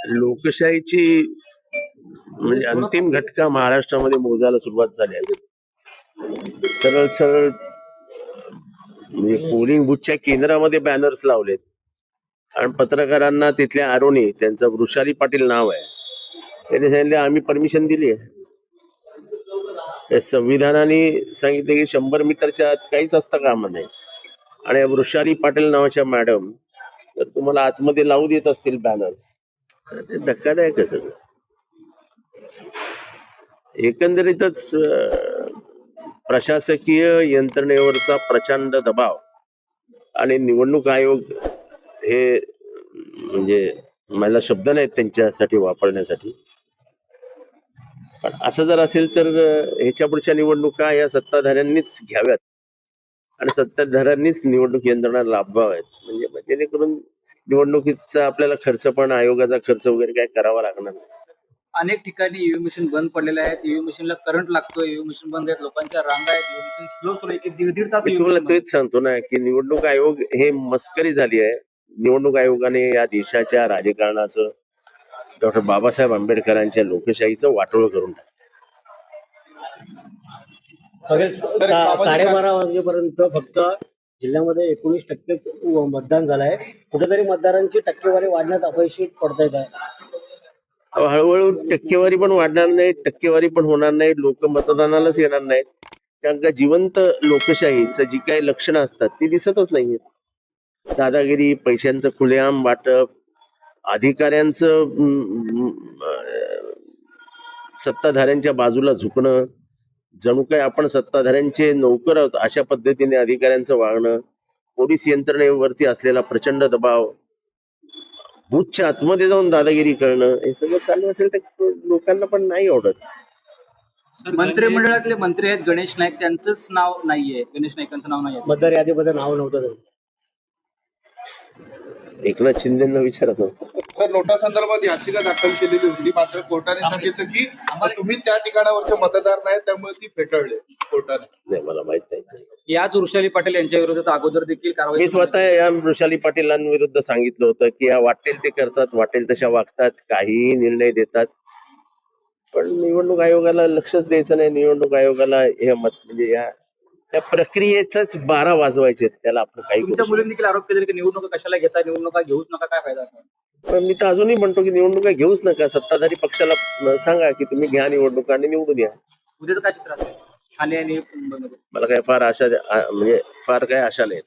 लोकशाहीची म्हणजे अंतिम घटका महाराष्ट्रामध्ये मोजायला सुरुवात झाली आहे. सरळ सरळ म्हणजे पोलिंग बूथच्या केंद्रामध्ये बॅनर्स लावलेत आणि पत्रकारांना तिथल्या आरोनी, त्यांचं वृषाली पाटील नाव आहे, त्यांनी सांगितले आम्ही परमिशन दिली आहे. संविधानाने सांगितले की 100 मीटरच्या आत काहीच असतं कामा नाही. आणि वृषाली पाटील नावाच्या मॅडम तर तुम्हाला आतमध्ये लावू देत असतील बॅनर्स, तर ते धक्कादायक आहे सगळं. एकंदरीतच प्रशासकीय यंत्रणेवरचा प्रचंड दबाव आणि निवडणूक आयोग हे म्हणजे मला शब्द नाहीत त्यांच्यासाठी वापरण्यासाठी. पण असं जर असेल तर ह्याच्या पुढच्या निवडणुका या सत्ताधाऱ्यांनीच घ्याव्यात आणि सत्ताधाऱ्यांनीच निवडणूक यंत्रणा राबवाव्यात, म्हणजे जेणेकरून निवडणुकीचा आपल्याला खर्च पण आयोगाचा खर्च वगैरे काय करावा लागणार नाही. अनेक ठिकाणी ईव्हीएम मशीन बंद पडलेले आहेत. ईव्हीएम मशीनला करंट लागतो, ईव्हीएम मशीन बंद आहेत, लोकांच्या रांगा आहेत, ईव्हीएम मशीन स्लो सुरू एक दीड तास. मी तुम्हाला तेच सांगतो ना की निवडणूक आयोग हे मस्करी झाली आहे. निवडणूक आयोगाने या देशाच्या राजकारणाचं, डॉक्टर बाबासाहेब आंबेडकरांच्या लोकशाहीचं वाटोळं करून टाकलं. 12:30 वाजेपर्यंत फक्त जिल्ह्यामध्ये 19% मतदान झालंय. कुठेतरी मतदारांची टक्केवारी वाढण्यात अपयशी पडता येत आहे. हळूहळू टक्केवारी पण वाढणार नाही, टक्केवारी पण होणार नाही, लोक मतदानालाच येणार नाहीत. कारण का जिवंत लोकशाहीचं जी काही लक्षणं असतात ती दिसतच नाहीये. दादागिरी, पैशांचं खुलेआम वाटप, अधिकाऱ्यांचं सत्ताधाऱ्यांच्या बाजूला झुकणं, जणू काय आपण सत्ताधाऱ्यांचे नोकर आहोत अशा पद्धतीने अधिकाऱ्यांचं वागणं, पोलीस यंत्रणेवरती असलेला प्रचंड दबाव, बूथच्या आतमध्ये जाऊन दादागिरी करणं, हे सगळं चालू असेल तर लोकांना पण नाही आवडत. मंत्रिमंडळातले मंत्री आहेत गणेश नाईक, त्यांचंच नाव नाहीये, गणेश नाईकांचं नाव नाहीये. मतदार यादीमध्ये नाव नव्हतं. एकनाथ शिंदेना विचारत होतो. तर नोटा संदर्भात याचिका दाखल केलेली होती, मात्र कोर्टाने सांगितलं की तुम्ही त्या ठिकाणावरचे मतदार नाही, त्यामुळे ती फेटाळले कोर्टाने. नाही, मला माहित नाही. याच वृषाली पाटील यांच्या विरोधात अगोदर देखील कारवाई. मी स्वतः या वृषाली पाटीलांविरुद्ध सांगितलं होतं की या वाटेल ते करतात, वाटेल तशा वागतात, काहीही निर्णय देतात. पण निवडणूक आयोगाला लक्षच द्यायचं नाही. निवडणूक आयोगाला हे म्हणजे या त्या प्रक्रियेच 12 वाजवायचे, त्याला आपण काही. तुमच्या मुलींनी देखील आरोप केले की निवडणुका कशाला घेता, निवडणुका घेऊच नका, काय फायदा. पण मी तर अजूनही म्हणतो की निवडणुका घेऊच नका. सत्ताधारी पक्षाला सांगा की तुम्ही घ्या निवडणुका आणि निवडून या. उद्याचं काय चित्र असेल ठाणे आणि मला काय फार आशा म्हणजे फार काय आशा नाहीत.